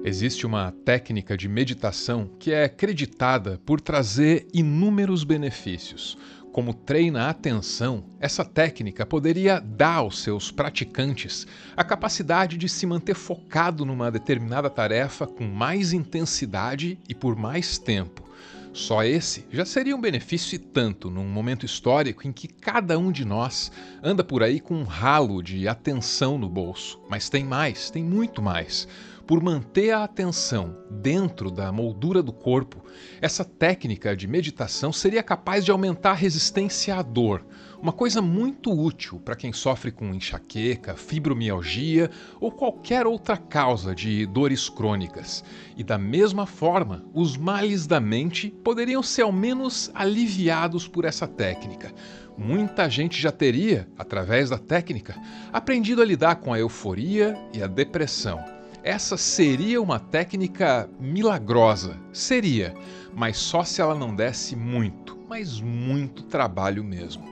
Existe uma técnica de meditação que é acreditada por trazer inúmeros benefícios. Como treina a atenção, essa técnica poderia dar aos seus praticantes a capacidade de se manter focado numa determinada tarefa com mais intensidade e por mais tempo. Só esse já seria um benefício e tanto num momento histórico em que cada um de nós anda por aí com um ralo de atenção no bolso. Mas tem mais, tem muito mais. Por manter a atenção dentro da moldura do corpo, essa técnica de meditação seria capaz de aumentar a resistência à dor, uma coisa muito útil para quem sofre com enxaqueca, fibromialgia ou qualquer outra causa de dores crônicas. E da mesma forma, os males da mente poderiam ser ao menos aliviados por essa técnica. Muita gente já teria, através da técnica, aprendido a lidar com a euforia e a depressão. Essa seria uma técnica milagrosa, seria, mas só se ela não desse muito, mas muito trabalho mesmo.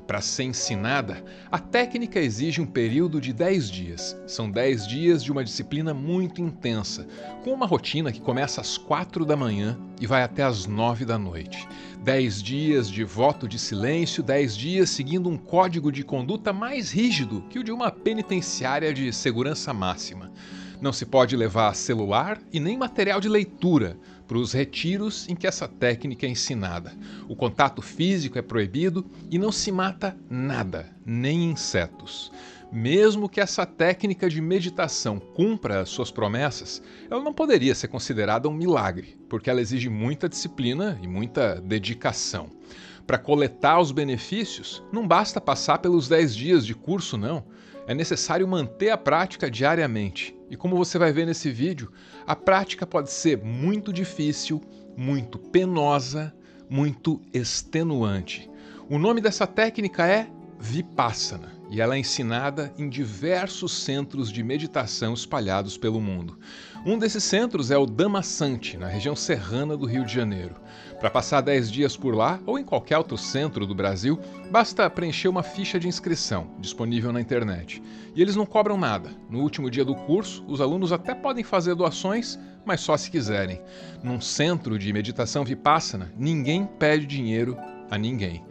Para ser ensinada, a técnica exige um período de 10 dias. São 10 dias de uma disciplina muito intensa, com uma rotina que começa às 4 da manhã e vai até às 9 da noite. 10 dias de voto de silêncio, 10 dias seguindo um código de conduta mais rígido que o de uma penitenciária de segurança máxima. Não se pode levar celular e nem material de leitura para os retiros em que essa técnica é ensinada. O contato físico é proibido e não se mata nada, nem insetos. Mesmo que essa técnica de meditação cumpra as suas promessas, ela não poderia ser considerada um milagre, porque ela exige muita disciplina e muita dedicação. Para coletar os benefícios, não basta passar pelos 10 dias de curso, não. É necessário manter a prática diariamente. E como você vai ver nesse vídeo, a prática pode ser muito difícil, muito penosa, muito extenuante. O nome dessa técnica é Vipassana e ela é ensinada em diversos centros de meditação espalhados pelo mundo. Um desses centros é o Dhammasanti, na região serrana do Rio de Janeiro. Para passar 10 dias por lá, ou em qualquer outro centro do Brasil, basta preencher uma ficha de inscrição, disponível na internet. E eles não cobram nada. No último dia do curso, os alunos até podem fazer doações, mas só se quiserem. Num centro de meditação Vipassana, ninguém pede dinheiro a ninguém.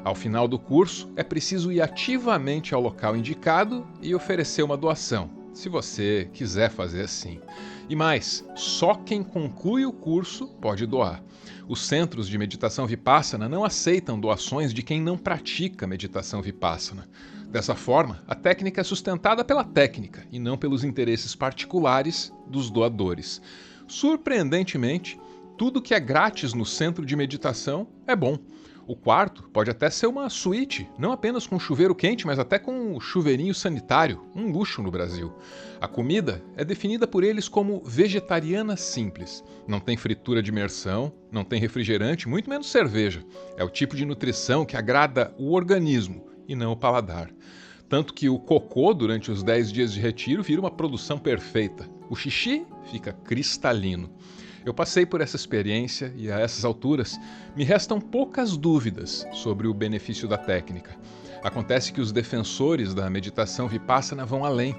Ao final do curso, é preciso ir ativamente ao local indicado e oferecer uma doação, se você quiser fazer assim. E mais, só quem conclui o curso pode doar. Os centros de meditação Vipassana não aceitam doações de quem não pratica meditação Vipassana. Dessa forma, a técnica é sustentada pela técnica e não pelos interesses particulares dos doadores. Surpreendentemente, tudo que é grátis no centro de meditação é bom. O quarto pode até ser uma suíte, não apenas com chuveiro quente, mas até com um chuveirinho sanitário, um luxo no Brasil. A comida é definida por eles como vegetariana simples. Não tem fritura de imersão, não tem refrigerante, muito menos cerveja. É o tipo de nutrição que agrada o organismo e não o paladar. Tanto que o cocô, durante os 10 dias de retiro, vira uma produção perfeita. O xixi fica cristalino. Eu passei por essa experiência e, a essas alturas, me restam poucas dúvidas sobre o benefício da técnica. Acontece que os defensores da meditação Vipassana vão além.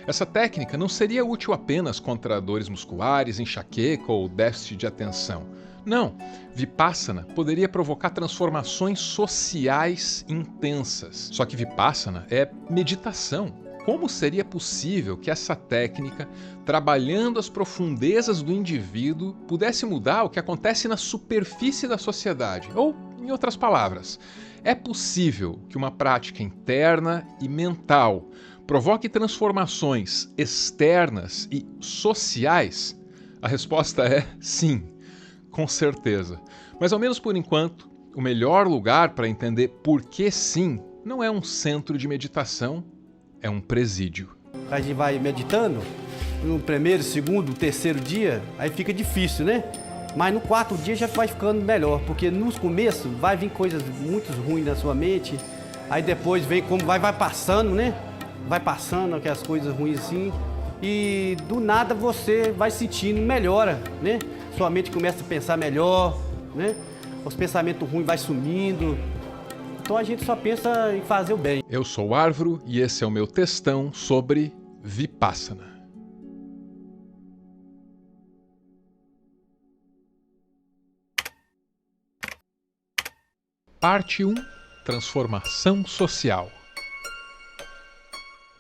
Essa técnica não seria útil apenas contra dores musculares, enxaqueca ou déficit de atenção. Não, Vipassana poderia provocar transformações sociais intensas. Só que Vipassana é meditação. Como seria possível que essa técnica, trabalhando as profundezas do indivíduo, pudesse mudar o que acontece na superfície da sociedade? Ou, em outras palavras, é possível que uma prática interna e mental provoque transformações externas e sociais? A resposta é sim, com certeza. Mas, ao menos por enquanto, o melhor lugar para entender por que sim não é um centro de meditação, é um presídio. A gente vai meditando, no primeiro, segundo, terceiro dia, aí fica difícil, né? Mas no quarto dia já vai ficando melhor, porque nos começos vai vir coisas muito ruins na sua mente, aí depois vem como vai passando, né? Vai passando aquelas coisas ruins assim, e do nada você vai sentindo melhora, né? Sua mente começa a pensar melhor, né? Os pensamentos ruins vai sumindo. Então a gente só pensa em fazer o bem. Eu sou o Arvro e esse é o meu textão sobre Vipassana. Parte 1. Transformação social.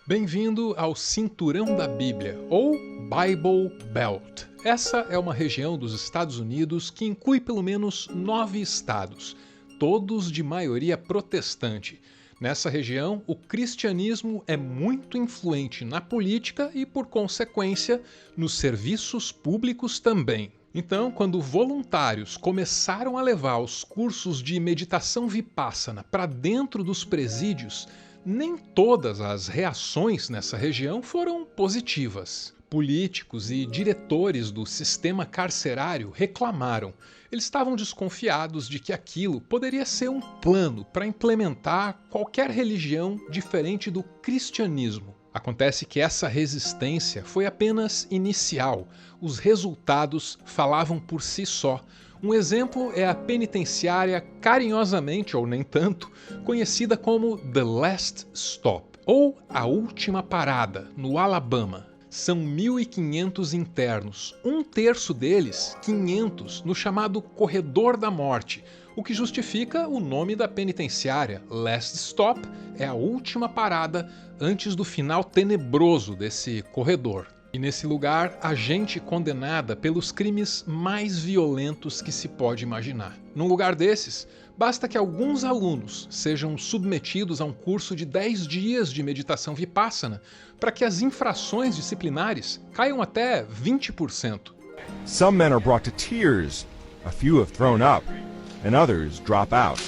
Bem-vindo ao Cinturão da Bíblia, ou Bible Belt. Essa é uma região dos Estados Unidos que inclui pelo menos 9 estados, todos de maioria protestante. Nessa região, o cristianismo é muito influente na política e, por consequência, nos serviços públicos também. Então, quando voluntários começaram a levar os cursos de meditação vipassana para dentro dos presídios, nem todas as reações nessa região foram positivas. Políticos e diretores do sistema carcerário reclamaram. Eles estavam desconfiados de que aquilo poderia ser um plano para implementar qualquer religião diferente do cristianismo. Acontece que essa resistência foi apenas inicial. Os resultados falavam por si só. Um exemplo é a penitenciária, carinhosamente ou nem tanto, conhecida como The Last Stop, ou A Última Parada, no Alabama. São 1.500 internos, um terço deles, 500, no chamado Corredor da Morte, o que justifica o nome da penitenciária. Last Stop é a última parada antes do final tenebroso desse corredor. E nesse lugar, há gente condenada pelos crimes mais violentos que se pode imaginar. Num lugar desses, basta que alguns alunos sejam submetidos a um curso de 10 dias de meditação vipassana para que as infrações disciplinares caiam até 20%. Some men are brought to tears, a few have thrown up, and others drop out.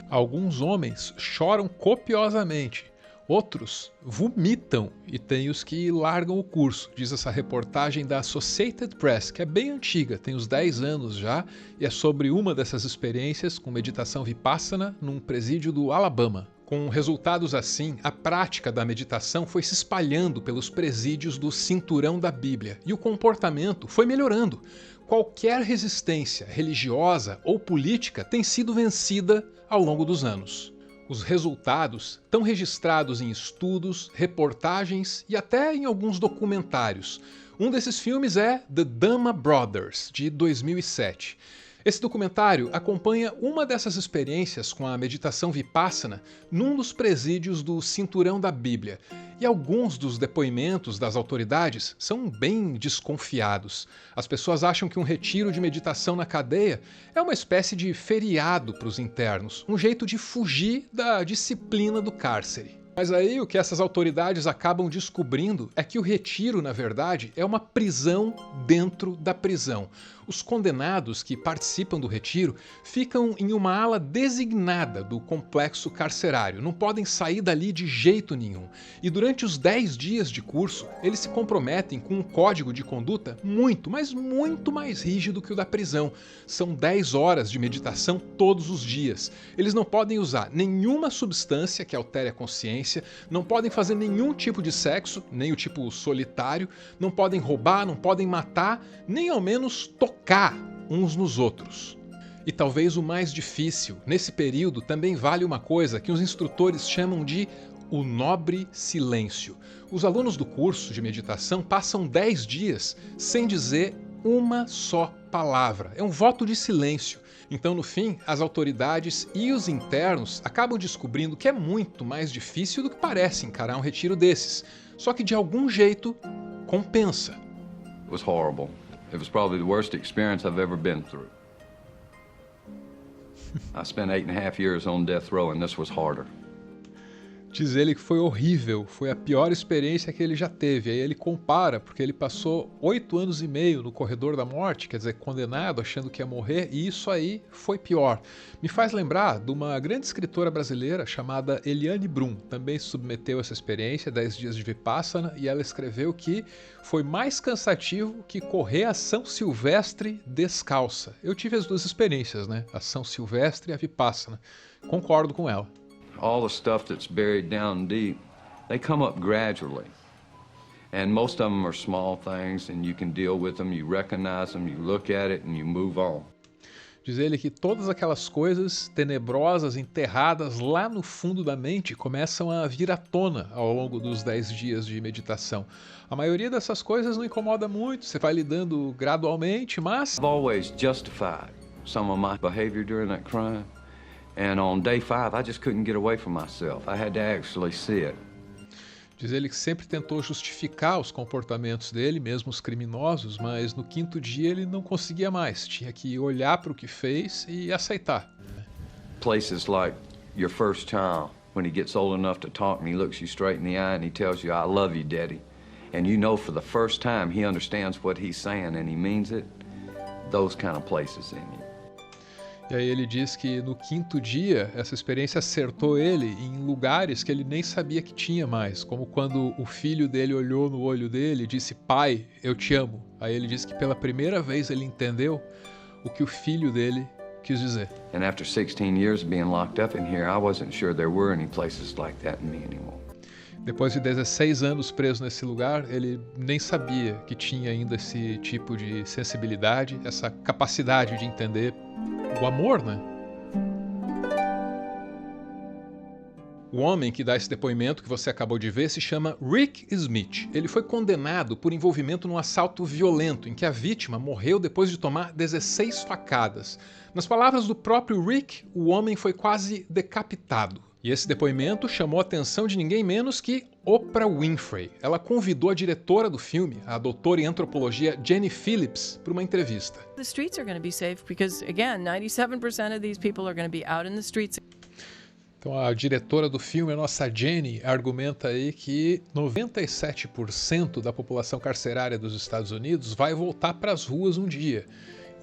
Alguns homens choram copiosamente. Outros vomitam e tem os que largam o curso, diz essa reportagem da Associated Press, que é bem antiga, tem uns 10 anos já, e é sobre uma dessas experiências com meditação vipassana num presídio do Alabama. Com resultados assim, a prática da meditação foi se espalhando pelos presídios do Cinturão da Bíblia e o comportamento foi melhorando. Qualquer resistência religiosa ou política tem sido vencida ao longo dos anos. Os resultados estão registrados em estudos, reportagens e até em alguns documentários. Um desses filmes é The Dhamma Brothers, de 2007. Esse documentário acompanha uma dessas experiências com a meditação vipassana num dos presídios do Cinturão da Bíblia. E alguns dos depoimentos das autoridades são bem desconfiados. As pessoas acham que um retiro de meditação na cadeia é uma espécie de feriado para os internos, um jeito de fugir da disciplina do cárcere. Mas aí o que essas autoridades acabam descobrindo é que o retiro, na verdade, é uma prisão dentro da prisão. Os condenados que participam do retiro ficam em uma ala designada do complexo carcerário, não podem sair dali de jeito nenhum. E durante os 10 dias de curso, eles se comprometem com um código de conduta muito, mas muito mais rígido que o da prisão. São 10 horas de meditação todos os dias. Eles não podem usar nenhuma substância que altere a consciência, não podem fazer nenhum tipo de sexo, nem o tipo solitário, não podem roubar, não podem matar, nem ao menos tocar uns nos outros. E talvez o mais difícil, nesse período também vale uma coisa que os instrutores chamam de o nobre silêncio. Os alunos do curso de meditação passam 10 dias sem dizer uma só palavra. É um voto de silêncio. Então, no fim, as autoridades e os internos acabam descobrindo que é muito mais difícil do que parece encarar um retiro desses. Só que, de algum jeito, compensa. It was horrible. It was probably the worst experience I've ever been through. I spent 8.5 years on death row and this was harder. Diz ele que foi horrível, foi a pior experiência que ele já teve. Aí ele compara, porque ele passou 8 anos e meio no corredor da morte, quer dizer, condenado, achando que ia morrer, e isso aí foi pior. Me faz lembrar de uma grande escritora brasileira chamada Eliane Brum, também se submeteu a essa experiência, 10 dias de Vipassana, e ela escreveu que foi mais cansativo que correr a São Silvestre descalça. Eu tive as duas experiências, né? A São Silvestre e a Vipassana. Concordo com ela. All the stuff that's buried down deep, they come up gradually. And most of them are small things and you can deal with them, you recognize them, you look at it and you move on. Diz ele que todas aquelas coisas tenebrosas, enterradas lá no fundo da mente, começam a vir à tona ao longo dos 10 dias de meditação. A maioria dessas coisas não incomoda muito, você vai lidando gradualmente, mas... I've always justified some of my behavior during that crime. And on day 5, I just couldn't get away from myself. I had to actually see it. Diz ele que sempre tentou justificar os comportamentos dele, mesmo os criminosos, mas no quinto dia ele não conseguia mais. Tinha que olhar para o que fez e aceitar. Places like your first child, when he gets old enough to talk and he looks you straight in the eye and he tells you, I love you, Daddy. And you know for the first time he understands what he's saying and he means it. Those kind of places in you. E aí ele diz que no quinto dia, essa experiência acertou ele em lugares que ele nem sabia que tinha mais, como quando o filho dele olhou no olho dele e disse, pai, eu te amo. Aí ele disse que pela primeira vez ele entendeu o que o filho dele quis dizer. And after 16 years being locked up in here, I wasn't sure there were any places like that in me anymore. Depois de 16 anos preso nesse lugar, ele nem sabia que tinha ainda esse tipo de sensibilidade, essa capacidade de entender o amor, né? O homem que dá esse depoimento que você acabou de ver se chama Rick Smith. Ele foi condenado por envolvimento num assalto violento em que a vítima morreu depois de tomar 16 facadas. Nas palavras do próprio Rick, o homem foi quase decapitado. E esse depoimento chamou a atenção de ninguém menos que Oprah Winfrey. Ela convidou a diretora do filme, a doutora em antropologia Jenny Phillips, para uma entrevista. The streets are going to be safe because, again, 97% of these people are going to be out in the streets. Então a diretora do filme, a nossa Jenny, argumenta aí que 97% da população carcerária dos Estados Unidos vai voltar para as ruas um dia.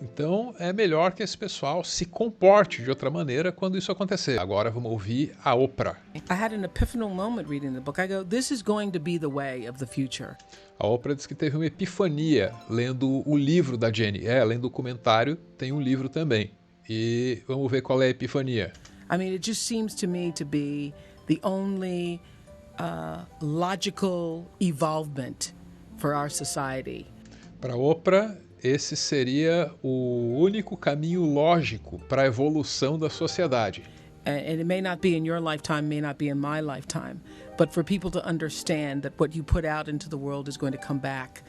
Então é melhor que esse pessoal se comporte de outra maneira quando isso acontecer. Agora vamos ouvir a Oprah. I had an epiphanal moment reading the book. I go, this is going to be the way of the future. A Oprah diz que teve uma epifania lendo o livro da Jenny. Além do documentário, tem um livro também. E vamos ver qual é a epifania. I mean, it just seems to me to be the only logical evolvement for our society. Para Oprah, esse seria o único caminho lógico para a evolução da sociedade. And it may not be in your lifetime, may not be in my lifetime, but for people to understand that what you put out into the world is going to come back.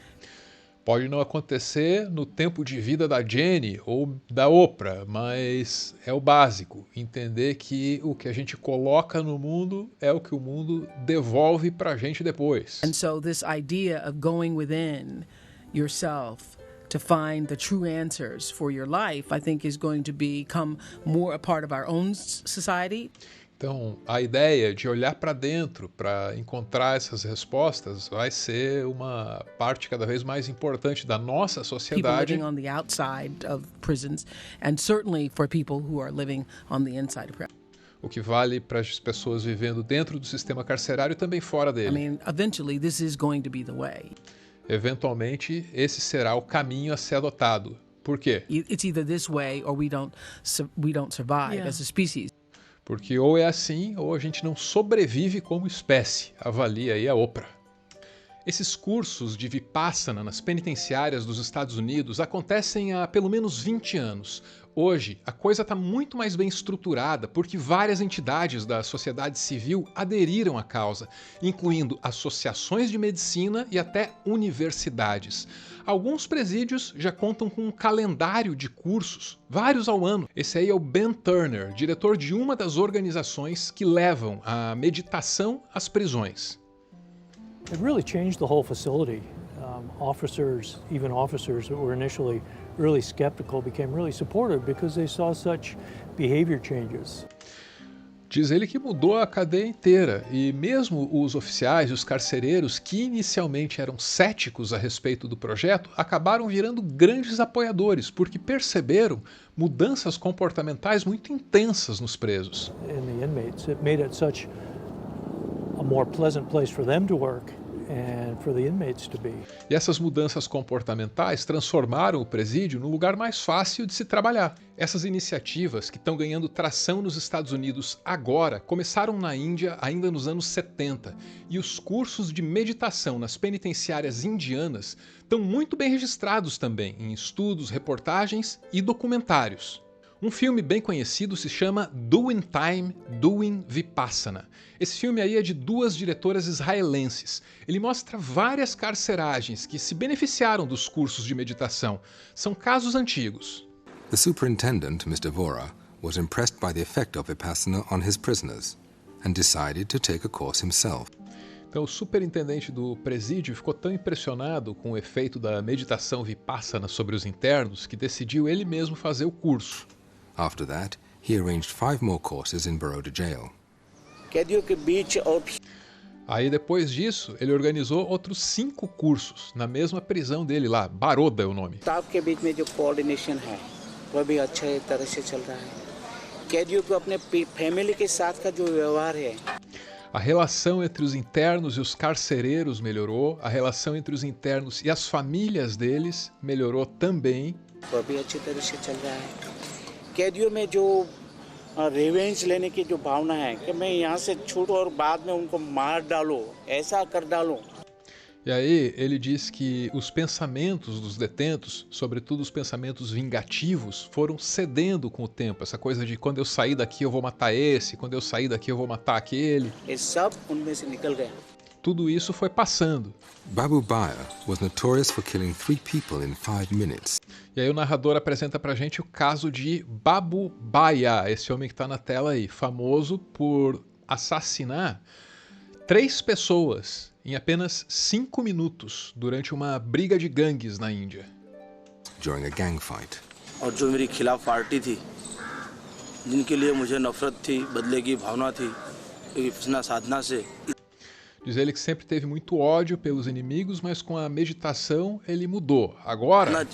Pode não acontecer no tempo de vida da Jenny ou da Oprah, mas é o básico. Entender que o que a gente coloca no mundo é o que o mundo devolve para a gente depois. And so this idea of going within yourself to find the true answers for your life, I think is going to become more a part of our own society. Então, a ideia de olhar para dentro para encontrar essas respostas vai ser uma parte cada vez mais importante da nossa People sociedade. living on the outside of prisons, and certainly for people who are living on the inside of prisons. O que vale para as pessoas vivendo dentro do sistema carcerário e também fora I dele. mean, eventually this is going to be the way. Eventualmente, esse será o caminho a ser adotado. Por quê? It's either this way or we don't survive as a species. Porque ou é assim, ou a gente não sobrevive como espécie. Avalia aí a Oprah. Esses cursos de Vipassana nas penitenciárias dos Estados Unidos acontecem há pelo menos 20 anos. Hoje, a coisa está muito mais bem estruturada porque várias entidades da sociedade civil aderiram à causa, incluindo associações de medicina e até universidades. Alguns presídios já contam com um calendário de cursos, vários ao ano. Esse aí é o Ben Turner, diretor de uma das organizações que levam a meditação às prisões. It really changed the whole facility. Even officers that were initially really skeptical became really supportive because they saw such behavior changes. Diz ele que mudou a cadeia inteira e mesmo os oficiais e os carcereiros que inicialmente eram céticos a respeito do projeto acabaram virando grandes apoiadores porque perceberam mudanças comportamentais muito intensas nos presos. And the inmates, it made it such a more pleasant place for them to work and for the inmates to be. E essas mudanças comportamentais transformaram o presídio num lugar mais fácil de se trabalhar. Essas iniciativas, que estão ganhando tração nos Estados Unidos agora, começaram na Índia ainda nos anos 70, e os cursos de meditação nas penitenciárias indianas estão muito bem registrados também em estudos, reportagens e documentários. Um filme bem conhecido se chama Doing Time, Doing Vipassana. Esse filme aí é de duas diretoras israelenses. Ele mostra várias carceragens que se beneficiaram dos cursos de meditação. São casos antigos. The superintendent, Mr. Vora, was impressed by the effect of Vipassana on his prisoners and decided to take a course himself. Então, o superintendente do presídio ficou tão impressionado com o efeito da meditação Vipassana sobre os internos que decidiu ele mesmo fazer o curso. After that, he arranged 5 more courses in Baroda jail. Aí, depois disso, ele organizou outros 5 cursos na mesma prisão dele lá, Baroda é o nome. A relação entre os internos e os carcereiros melhorou, a relação entre os internos e as famílias deles melhorou também. Revenge लेने की जो भावना है कि मैं यहाँ से छूटूं और बाद में उनको मार डालूं, ऐसा कर डालूं. E aí ele diz que os pensamentos dos detentos, sobretudo os pensamentos vingativos, foram cedendo com o tempo. Essa coisa de quando eu sair daqui eu vou matar esse, quando eu sair daqui eu vou matar aquele. ये सब उनमें से निकल गया. Tudo isso foi passando. Babu Baya was notorious for killing 3 people in 5 minutes. E aí o narrador apresenta pra gente o caso de Babu Baya, esse homem que tá na tela aí, famoso por assassinar 3 pessoas em apenas 5 minutos durante uma briga de gangues na Índia. During a gang fight. और जो मेरी खिलाफ पार्टी थी, जिनके लिए मुझे नफरत थी, बदले की भावना थी, विपश्यना साधना से. Diz ele que sempre teve muito ódio pelos inimigos, mas com a meditação ele mudou. Agora,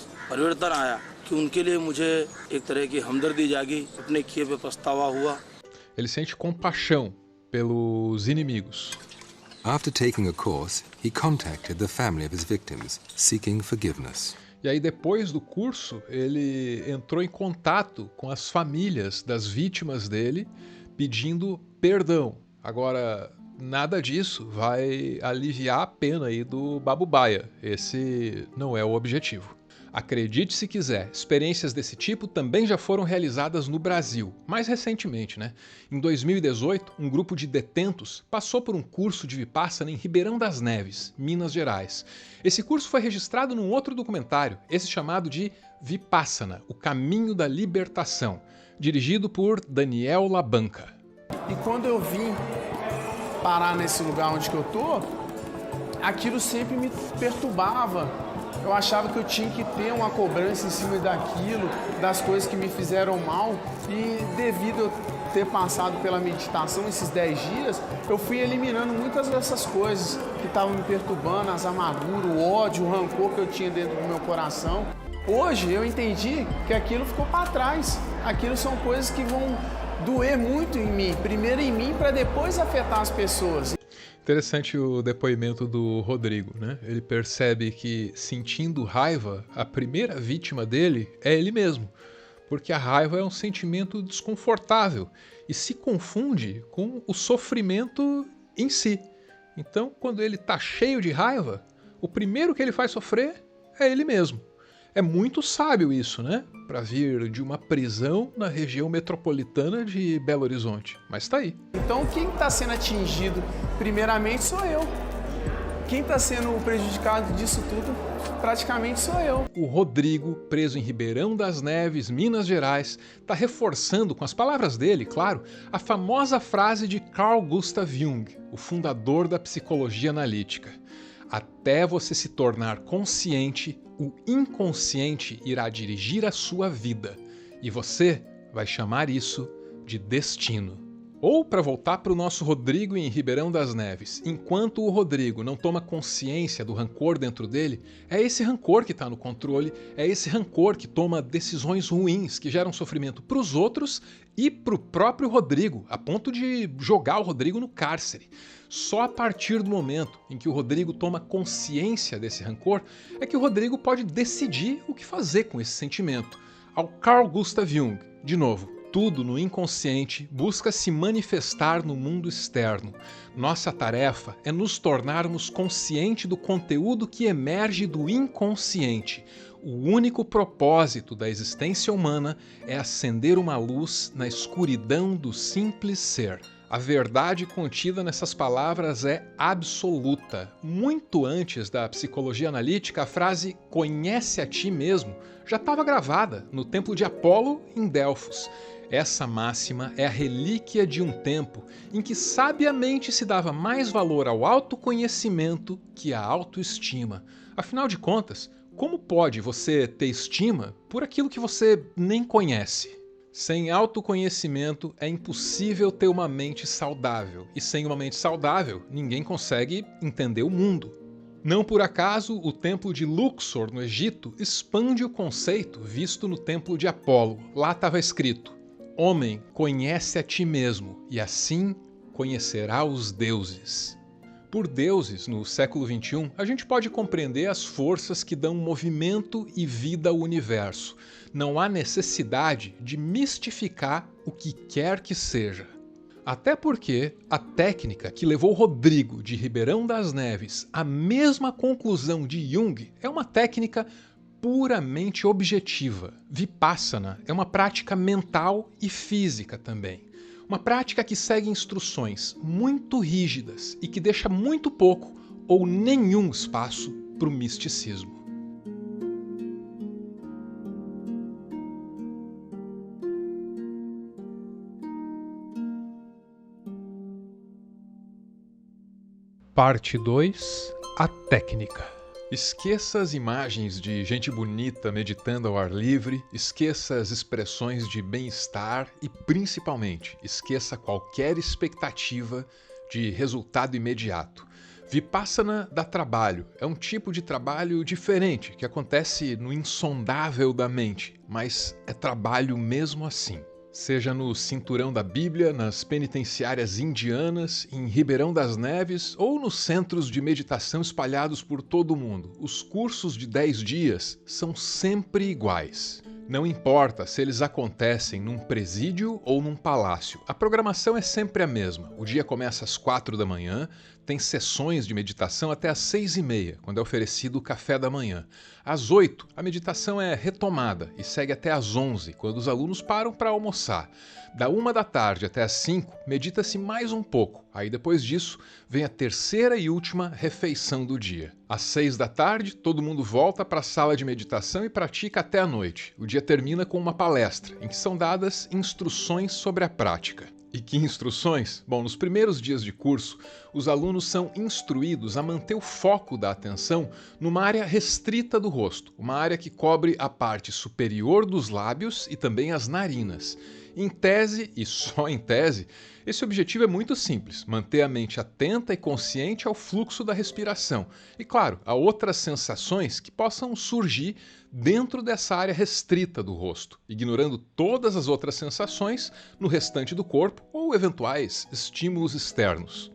ele sente compaixão pelos inimigos. After taking a course, he contacted the family of his victims, seeking forgiveness. E aí, depois do curso, ele entrou em contato com as famílias das vítimas dele, pedindo perdão. Agora, nada disso vai aliviar a pena aí do Babu Baya. Esse não é o objetivo. Acredite se quiser, experiências desse tipo também já foram realizadas no Brasil, mais recentemente, né? Em 2018, um grupo de detentos passou por um curso de Vipassana em Ribeirão das Neves, Minas Gerais. Esse curso foi registrado num outro documentário, esse chamado de Vipassana, o Caminho da Libertação, dirigido por Daniel Labanca. E quando eu vim parar nesse lugar onde que eu tô, aquilo sempre me perturbava. Eu achava que eu tinha que ter uma cobrança em cima daquilo, das coisas que me fizeram mal. E devido eu ter passado pela meditação esses 10 dias, eu fui eliminando muitas dessas coisas que estavam me perturbando, as amarguras, o ódio, o rancor que eu tinha dentro do meu coração. Hoje eu entendi que aquilo ficou para trás. Aquilo são coisas que vão doer muito em mim, primeiro em mim para depois afetar as pessoas. Interessante o depoimento do Rodrigo, né? Ele percebe que sentindo raiva, a primeira vítima dele é ele mesmo, porque a raiva é um sentimento desconfortável e se confunde com o sofrimento em si. Então, quando ele está cheio de raiva, o primeiro que ele faz sofrer é ele mesmo. É muito sábio isso, né? Para vir de uma prisão na região metropolitana de Belo Horizonte. Mas tá aí. Então quem está sendo atingido primeiramente sou eu. Quem está sendo prejudicado disso tudo praticamente sou eu. O Rodrigo, preso em Ribeirão das Neves, Minas Gerais, está reforçando com as palavras dele, claro, a famosa frase de Carl Gustav Jung, o fundador da psicologia analítica. Até você se tornar consciente, o inconsciente irá dirigir a sua vida. E você vai chamar isso de destino. Ou, para voltar para o nosso Rodrigo em Ribeirão das Neves, enquanto o Rodrigo não toma consciência do rancor dentro dele, é esse rancor que está no controle, é esse rancor que toma decisões ruins, que geram sofrimento para os outros e para o próprio Rodrigo, a ponto de jogar o Rodrigo no cárcere. Só a partir do momento em que o Rodrigo toma consciência desse rancor, é que o Rodrigo pode decidir o que fazer com esse sentimento. Ao Carl Gustav Jung, de novo, tudo no inconsciente busca se manifestar no mundo externo. Nossa tarefa é nos tornarmos conscientes do conteúdo que emerge do inconsciente. O único propósito da existência humana é acender uma luz na escuridão do simples ser. A verdade contida nessas palavras é absoluta. Muito antes da psicologia analítica, a frase "conhece a ti mesmo" já estava gravada no templo de Apolo em Delfos. Essa máxima é a relíquia de um tempo em que sabiamente se dava mais valor ao autoconhecimento que à autoestima. Afinal de contas, como pode você ter estima por aquilo que você nem conhece? Sem autoconhecimento é impossível ter uma mente saudável, e sem uma mente saudável, ninguém consegue entender o mundo. Não por acaso, o templo de Luxor, no Egito, expande o conceito visto no templo de Apolo. Lá estava escrito: "Homem, conhece a ti mesmo, e assim conhecerá os deuses." Por deuses, no século XXI, a gente pode compreender as forças que dão movimento e vida ao universo. Não há necessidade de mistificar o que quer que seja. Até porque a técnica que levou Rodrigo de Ribeirão das Neves à mesma conclusão de Jung é uma técnica puramente objetiva. Vipassana é uma prática mental e física também. Uma prática que segue instruções muito rígidas e que deixa muito pouco ou nenhum espaço para o misticismo. Parte 2. A técnica. Esqueça as imagens de gente bonita meditando ao ar livre, esqueça as expressões de bem-estar e, principalmente, esqueça qualquer expectativa de resultado imediato. Vipassana dá trabalho, é um tipo de trabalho diferente que acontece no insondável da mente, mas é trabalho mesmo assim. Seja no Cinturão da Bíblia, nas penitenciárias indianas, em Ribeirão das Neves ou nos centros de meditação espalhados por todo o mundo, os cursos de 10 dias são sempre iguais. Não importa se eles acontecem num presídio ou num palácio, a programação é sempre a mesma. O dia começa às 4 da manhã, tem sessões de meditação até às 6h30, quando é oferecido o café da manhã. Às 8, a meditação é retomada e segue até às 11, quando os alunos param para almoçar. Da 1 da tarde até às 5, medita-se mais um pouco. Aí depois disso, vem a terceira e última refeição do dia. Às 6 da tarde, todo mundo volta para a sala de meditação e pratica até a noite. O dia termina com uma palestra, em que são dadas instruções sobre a prática. E que instruções? Bom, nos primeiros dias de curso, os alunos são instruídos a manter o foco da atenção numa área restrita do rosto, uma área que cobre a parte superior dos lábios e também as narinas. Em tese, e só em tese, esse objetivo é muito simples: manter a mente atenta e consciente ao fluxo da respiração e, claro, a outras sensações que possam surgir dentro dessa área restrita do rosto, ignorando todas as outras sensações no restante do corpo ou eventuais estímulos externos.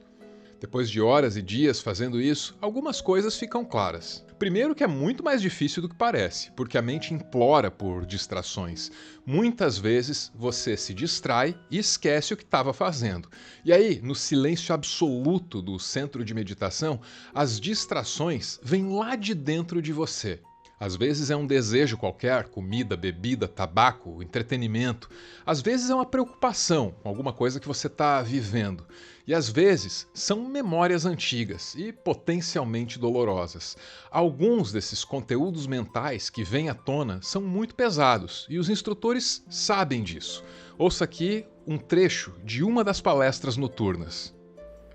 Depois de horas e dias fazendo isso, algumas coisas ficam claras. Primeiro que é muito mais difícil do que parece, porque a mente implora por distrações. Muitas vezes você se distrai e esquece o que estava fazendo. E aí, no silêncio absoluto do centro de meditação, as distrações vêm lá de dentro de você. Às vezes é um desejo qualquer, comida, bebida, tabaco, entretenimento. Às vezes é uma preocupação com alguma coisa que você está vivendo. E às vezes são memórias antigas e potencialmente dolorosas. Alguns desses conteúdos mentais que vêm à tona são muito pesados e os instrutores sabem disso. Ouça aqui um trecho de uma das palestras noturnas.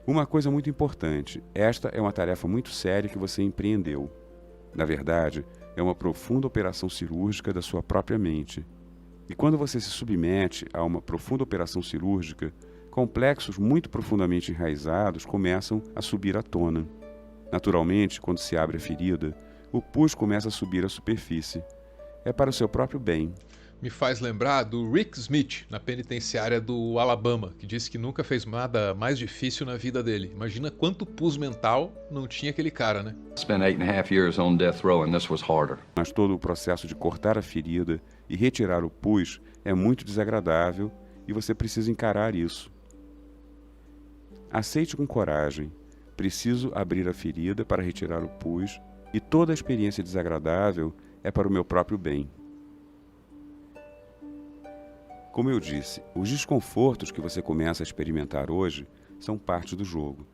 Uma coisa muito importante: esta é uma tarefa muito séria que você empreendeu. Na verdade, é uma profunda operação cirúrgica da sua própria mente. E quando você se submete a uma profunda operação cirúrgica, complexos muito profundamente enraizados começam a subir à tona. Naturalmente, quando se abre a ferida, o pus começa a subir à superfície. É para o seu próprio bem. Me faz lembrar do Rick Smith, na penitenciária do Alabama, que disse que nunca fez nada mais difícil na vida dele. Imagina quanto pus mental não tinha aquele cara, né? Spent 8.5 years on death row and this was harder. Mas todo o processo de cortar a ferida e retirar o pus é muito desagradável e você precisa encarar isso. Aceite com coragem. Preciso abrir a ferida para retirar o pus e toda a experiência desagradável é para o meu próprio bem. Como eu disse, os desconfortos que você começa a experimentar hoje são parte do jogo.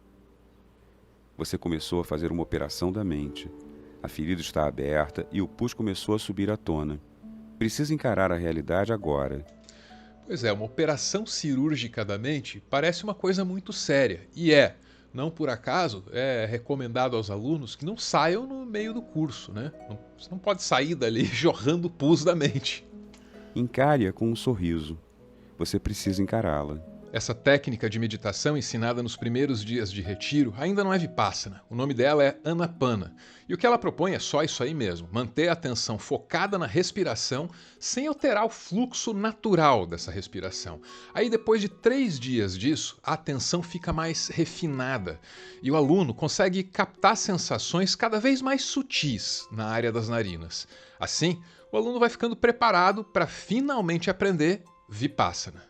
Você começou a fazer uma operação da mente. A ferida está aberta e o pus começou a subir à tona. Precisa encarar a realidade agora. Pois é, uma operação cirúrgica da mente parece uma coisa muito séria. E não por acaso, é recomendado aos alunos que não saiam no meio do curso, né? Você não pode sair dali jorrando pus da mente. Encare-a com um sorriso. Você precisa encará-la. Essa técnica de meditação ensinada nos primeiros dias de retiro ainda não é Vipassana. O nome dela é Anapana. E o que ela propõe é só isso aí mesmo, manter a atenção focada na respiração sem alterar o fluxo natural dessa respiração. Aí depois de 3 dias disso, a atenção fica mais refinada e o aluno consegue captar sensações cada vez mais sutis na área das narinas. Assim, o aluno vai ficando preparado para finalmente aprender Vipassana.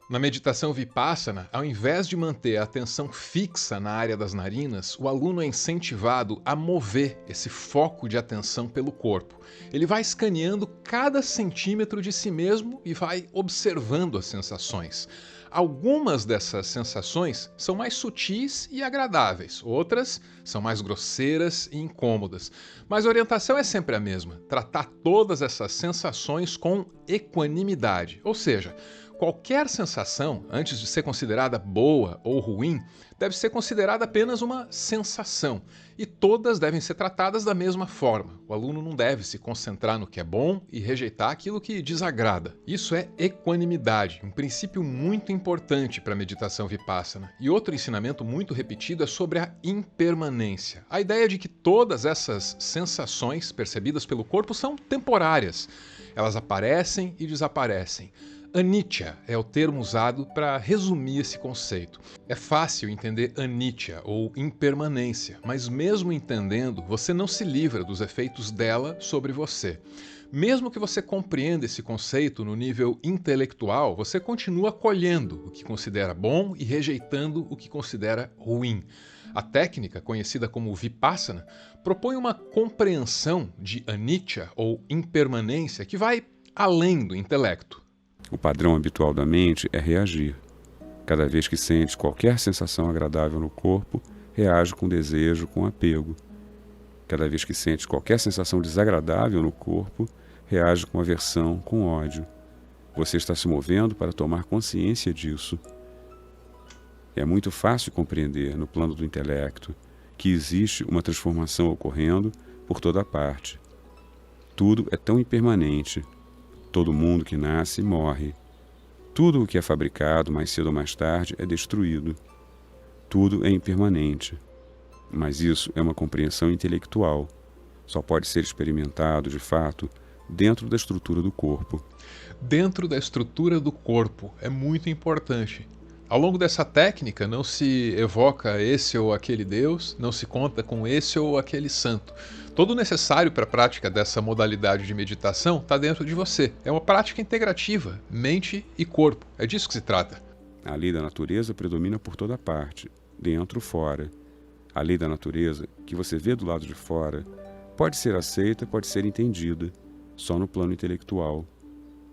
Na meditação Vipassana, ao invés de manter a atenção fixa na área das narinas, o aluno é incentivado a mover esse foco de atenção pelo corpo. Ele vai escaneando cada centímetro de si mesmo e vai observando as sensações. Algumas dessas sensações são mais sutis e agradáveis, outras são mais grosseiras e incômodas. Mas a orientação é sempre a mesma: tratar todas essas sensações com equanimidade, ou seja, qualquer sensação, antes de ser considerada boa ou ruim, deve ser considerada apenas uma sensação, e todas devem ser tratadas da mesma forma. O aluno não deve se concentrar no que é bom e rejeitar aquilo que desagrada. Isso é equanimidade, um princípio muito importante para a meditação Vipassana. E outro ensinamento muito repetido é sobre a impermanência. A ideia de que todas essas sensações percebidas pelo corpo são temporárias. Elas aparecem e desaparecem. Anicca é o termo usado para resumir esse conceito. É fácil entender anicca, ou impermanência, mas mesmo entendendo, você não se livra dos efeitos dela sobre você. Mesmo que você compreenda esse conceito no nível intelectual, você continua colhendo o que considera bom e rejeitando o que considera ruim. A técnica, conhecida como Vipassana, propõe uma compreensão de anicca, ou impermanência, que vai além do intelecto. O padrão habitual da mente é reagir. Cada vez que sente qualquer sensação agradável no corpo, reage com desejo, com apego. Cada vez que sente qualquer sensação desagradável no corpo, reage com aversão, com ódio. Você está se movendo para tomar consciência disso. É muito fácil compreender, no plano do intelecto, que existe uma transformação ocorrendo por toda parte. Tudo é tão impermanente. Todo mundo que nasce morre. Tudo o que é fabricado, mais cedo ou mais tarde, é destruído. Tudo é impermanente. Mas isso é uma compreensão intelectual. Só pode ser experimentado, de fato, dentro da estrutura do corpo. Dentro da estrutura do corpo é muito importante. Ao longo dessa técnica não se evoca esse ou aquele Deus, não se conta com esse ou aquele santo. Todo o necessário para a prática dessa modalidade de meditação está dentro de você. É uma prática integrativa, mente e corpo. É disso que se trata. A lei da natureza predomina por toda parte, dentro, fora. A lei da natureza, que você vê do lado de fora, pode ser aceita, pode ser entendida, só no plano intelectual.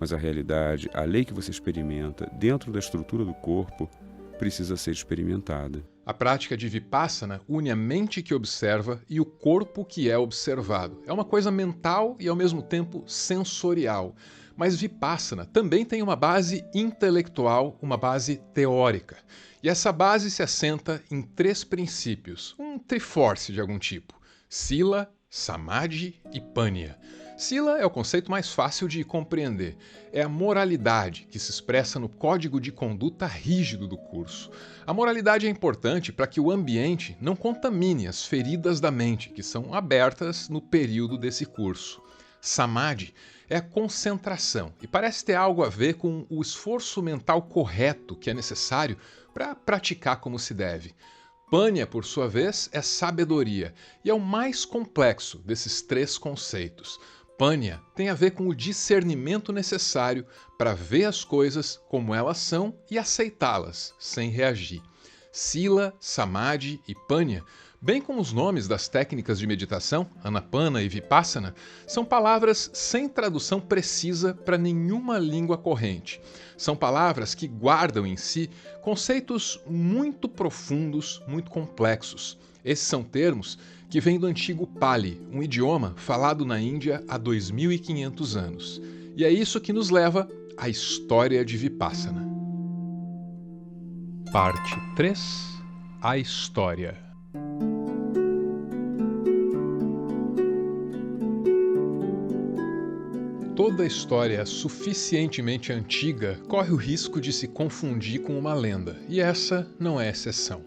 Mas a realidade, a lei que você experimenta dentro da estrutura do corpo, precisa ser experimentada. A prática de Vipassana une a mente que observa e o corpo que é observado. É uma coisa mental e ao mesmo tempo sensorial. Mas Vipassana também tem uma base intelectual, uma base teórica. E essa base se assenta em 3 princípios, um triforce de algum tipo: Sila, Samadhi e Panya. Sila é o conceito mais fácil de compreender. É a moralidade que se expressa no código de conduta rígido do curso. A moralidade é importante para que o ambiente não contamine as feridas da mente, que são abertas no período desse curso. Samadhi é a concentração e parece ter algo a ver com o esforço mental correto que é necessário para praticar como se deve. Panya, por sua vez, é sabedoria e é o mais complexo desses 3 conceitos. Panya tem a ver com o discernimento necessário para ver as coisas como elas são e aceitá-las sem reagir. Sila, Samadhi e Panya Bem como os nomes das técnicas de meditação, Anapana e Vipassana, são palavras sem tradução precisa para nenhuma língua corrente. São palavras que guardam em si conceitos muito profundos, muito complexos. Esses são termos que vêm do antigo Pali, um idioma falado na Índia há 2.500 anos. E é isso que nos leva à história de Vipassana. Parte 3. A história. Toda história suficientemente antiga corre o risco de se confundir com uma lenda, e essa não é exceção.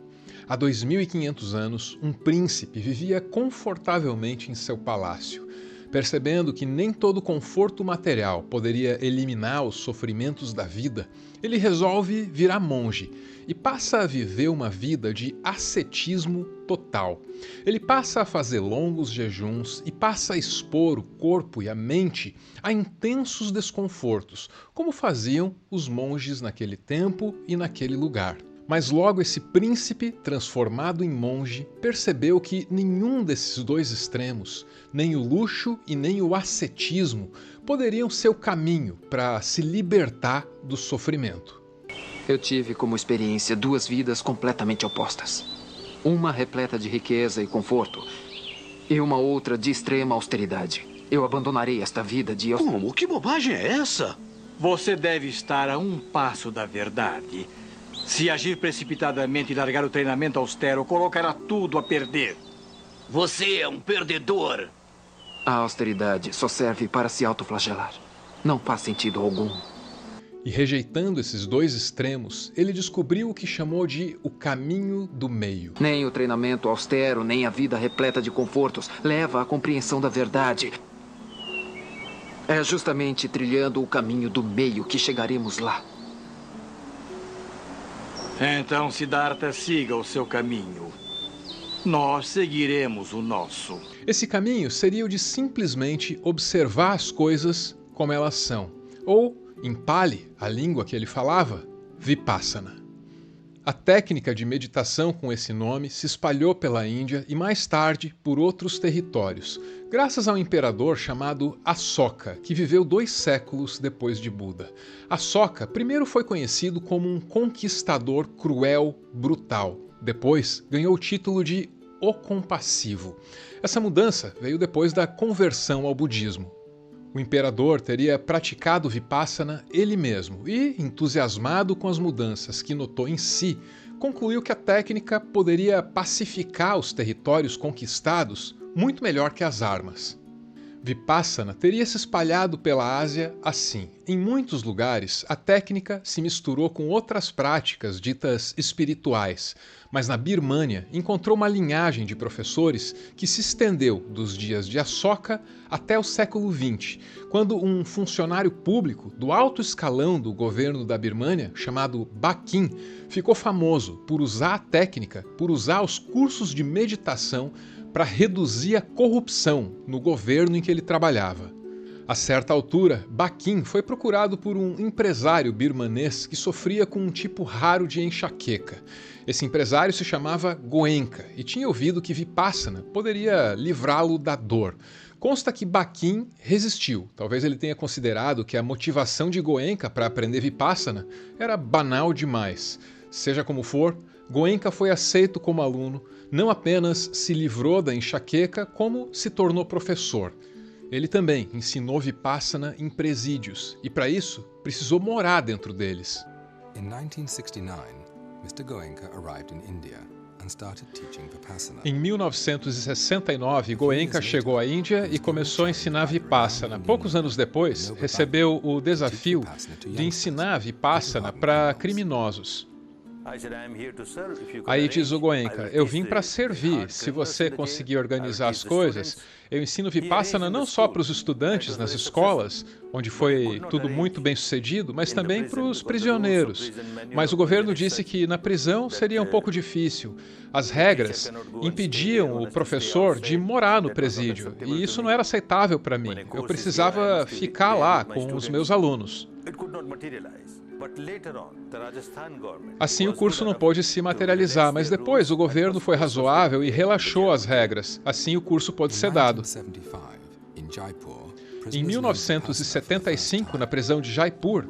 Há 2.500 anos, um príncipe vivia confortavelmente em seu palácio. Percebendo que nem todo conforto material poderia eliminar os sofrimentos da vida, ele resolve virar monge e passa a viver uma vida de ascetismo total. Ele passa a fazer longos jejuns e passa a expor o corpo e a mente a intensos desconfortos, como faziam os monges naquele tempo e naquele lugar. Mas logo esse príncipe, transformado em monge, percebeu que nenhum desses dois extremos, nem o luxo e nem o ascetismo, poderiam ser o caminho para se libertar do sofrimento. Eu tive como experiência duas vidas completamente opostas. Uma repleta de riqueza e conforto, e uma outra de extrema austeridade. Eu abandonarei esta vida de... Como? Que bobagem é essa? Você deve estar a um passo da verdade. Se agir precipitadamente e largar o treinamento austero, colocará tudo a perder. Você é um perdedor. A austeridade só serve para se autoflagelar. Não faz sentido algum. E rejeitando esses dois extremos, ele descobriu o que chamou de o caminho do meio. Nem o treinamento austero, nem a vida repleta de confortos leva à compreensão da verdade. É justamente trilhando o caminho do meio que chegaremos lá. Então, Siddhartha, siga o seu caminho. Nós seguiremos o nosso. Esse caminho seria o de simplesmente observar as coisas como elas são. Ou, em Pali, a língua que ele falava, Vipassana. A técnica de meditação com esse nome se espalhou pela Índia e mais tarde por outros territórios, graças a um imperador chamado Asoka, que viveu 2 séculos depois de Buda. Asoka primeiro foi conhecido como um conquistador cruel, brutal. Depois ganhou o título de O Compassivo. Essa mudança veio depois da conversão ao budismo. O imperador teria praticado Vipassana ele mesmo e, entusiasmado com as mudanças que notou em si, concluiu que a técnica poderia pacificar os territórios conquistados muito melhor que as armas. Vipassana teria se espalhado pela Ásia assim. Em muitos lugares, a técnica se misturou com outras práticas ditas espirituais, mas na Birmânia encontrou uma linhagem de professores que se estendeu dos dias de Asoka até o século XX, quando um funcionário público do alto escalão do governo da Birmânia, chamado Bakin, ficou famoso por usar a técnica, por usar os cursos de meditação para reduzir a corrupção no governo em que ele trabalhava. A certa altura, Bakin foi procurado por um empresário birmanês que sofria com um tipo raro de enxaqueca. Esse empresário se chamava Goenka e tinha ouvido que Vipassana poderia livrá-lo da dor. Consta que Bakin resistiu. Talvez ele tenha considerado que a motivação de Goenka para aprender Vipassana era banal demais. Seja como for, Goenka foi aceito como aluno, não apenas se livrou da enxaqueca, como se tornou professor. Ele também ensinou Vipassana em presídios, e para isso precisou morar dentro deles. In 1969, Mr. Goenka arrived in India and started teaching Vipassana. Em 1969, Goenka chegou à Índia e começou a ensinar Vipassana. Poucos anos depois, recebeu o desafio de ensinar Vipassana para criminosos. Aí diz o Goenka, eu vim para servir, se você conseguir organizar as coisas, eu ensino Vipassana não só para os estudantes nas escolas, onde foi tudo muito bem sucedido, mas também para os prisioneiros. Mas o governo disse que na prisão seria um pouco difícil. As regras impediam o professor de morar no presídio, e isso não era aceitável para mim. Eu precisava ficar lá com os meus alunos. Assim, o curso não pôde se materializar, mas depois o governo foi razoável e relaxou as regras. Assim, o curso pôde ser dado. Em 1975, na prisão de Jaipur,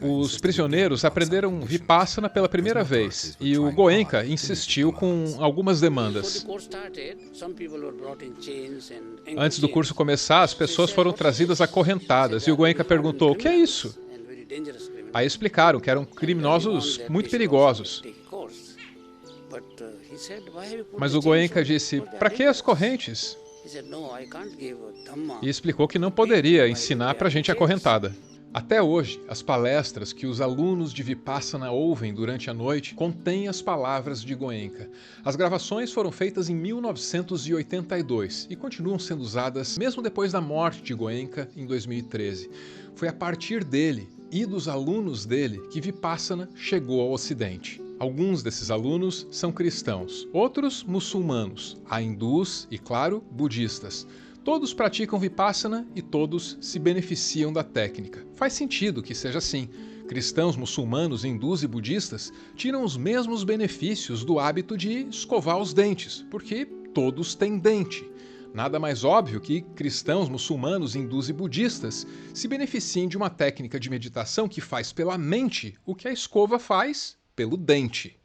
os prisioneiros aprenderam Vipassana pela primeira vez e o Goenka insistiu com algumas demandas. Antes do curso começar, as pessoas foram trazidas acorrentadas e o Goenka perguntou: "O que é isso?" Aí explicaram que eram criminosos muito perigosos. Mas o Goenka disse: "Para que as correntes?" E explicou que não poderia ensinar para gente acorrentada. Até hoje, as palestras que os alunos de Vipassana ouvem durante a noite contêm as palavras de Goenka. As gravações foram feitas em 1982 e continuam sendo usadas mesmo depois da morte de Goenka em 2013. Foi a partir dele e dos alunos dele que Vipassana chegou ao Ocidente. Alguns desses alunos são cristãos, outros muçulmanos, há hindus e, claro, budistas. Todos praticam Vipassana e todos se beneficiam da técnica. Faz sentido que seja assim. Cristãos, muçulmanos, hindus e budistas tiram os mesmos benefícios do hábito de escovar os dentes, porque todos têm dente. Nada mais óbvio que cristãos, muçulmanos, hindus e budistas se beneficiem de uma técnica de meditação que faz pela mente o que a escova faz pelo dente.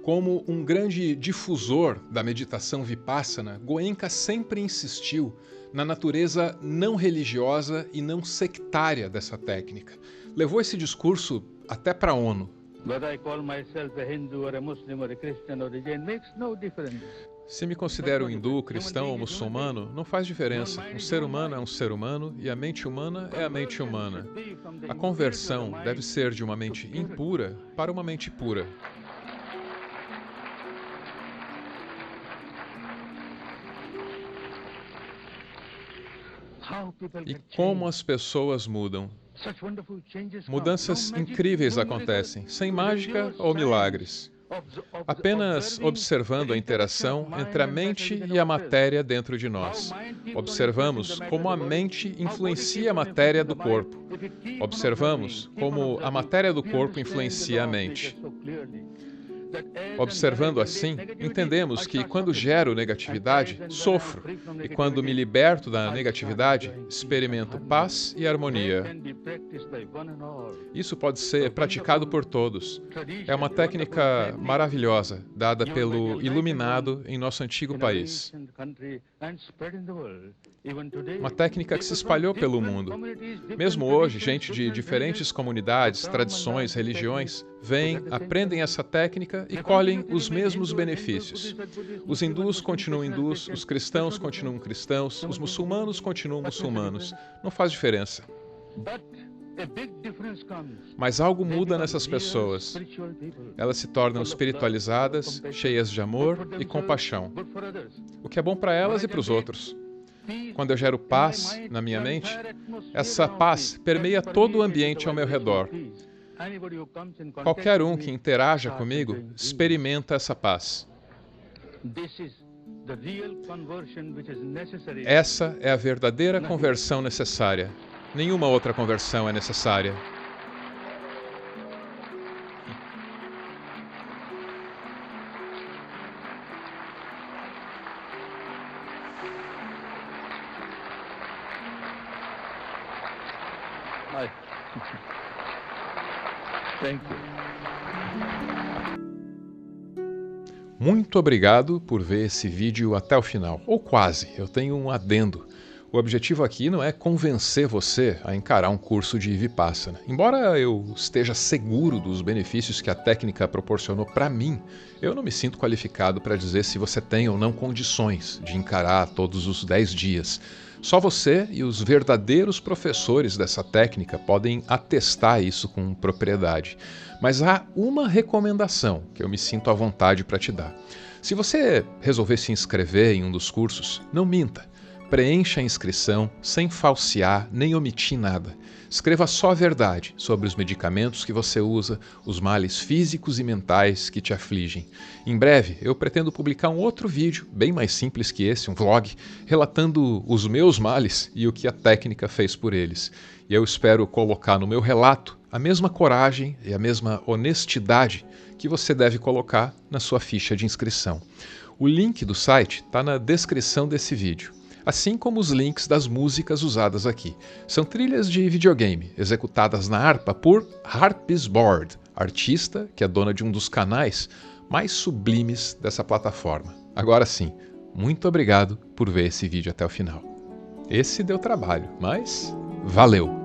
Como um grande difusor da meditação Vipassana, Goenka sempre insistiu na natureza não religiosa e não sectária dessa técnica. Levou esse discurso até para a ONU. Se me considero hindu, cristão ou muçulmano, não faz diferença. Um ser humano é um ser humano e a mente humana é a mente humana. A conversão deve ser de uma mente impura para uma mente pura. E como as pessoas mudam. Mudanças incríveis acontecem, sem mágica ou milagres. Apenas observando a interação entre a mente e a matéria dentro de nós. Observamos como a mente influencia a matéria do corpo. Observamos como a matéria do corpo influencia a mente. Observando assim, entendemos que quando gero negatividade, sofro, e quando me liberto da negatividade, experimento paz e harmonia. Isso pode ser praticado por todos. É uma técnica maravilhosa, dada pelo Iluminado em nosso antigo país. Uma técnica que se espalhou pelo mundo. Mesmo hoje, gente de diferentes comunidades, tradições, religiões, vêm, aprendem essa técnica e colhem os mesmos benefícios. Os hindus continuam hindus, os cristãos continuam cristãos, os muçulmanos continuam muçulmanos. Não faz diferença. Mas algo muda nessas pessoas. Elas se tornam espiritualizadas, cheias de amor e compaixão. O que é bom para elas e para os outros. Quando eu gero paz na minha mente, essa paz permeia todo o ambiente ao meu redor. Qualquer um que interaja comigo experimenta essa paz. Essa é a verdadeira conversão necessária. Nenhuma outra conversão é necessária. Muito obrigado por ver esse vídeo até o final, ou quase. Eu tenho um adendo. O objetivo aqui não é convencer você a encarar um curso de Vipassana. Embora eu esteja seguro dos benefícios que a técnica proporcionou para mim, eu não me sinto qualificado para dizer se você tem ou não condições de encarar todos os 10 dias. Só você e os verdadeiros professores dessa técnica podem atestar isso com propriedade. Mas há uma recomendação que eu me sinto à vontade para te dar. Se você resolver se inscrever em um dos cursos, não minta. Preencha a inscrição sem falsear nem omitir nada. Escreva só a verdade sobre os medicamentos que você usa, os males físicos e mentais que te afligem. Em breve, eu pretendo publicar um outro vídeo, bem mais simples que esse, um vlog, relatando os meus males e o que a técnica fez por eles. E eu espero colocar no meu relato a mesma coragem e a mesma honestidade que você deve colocar na sua ficha de inscrição. O link do site está na descrição desse vídeo, assim como os links das músicas usadas aqui. São trilhas de videogame, executadas na harpa por Harpsichord, artista que é dona de um dos canais mais sublimes dessa plataforma. Agora sim, muito obrigado por ver esse vídeo até o final. Esse deu trabalho, mas valeu!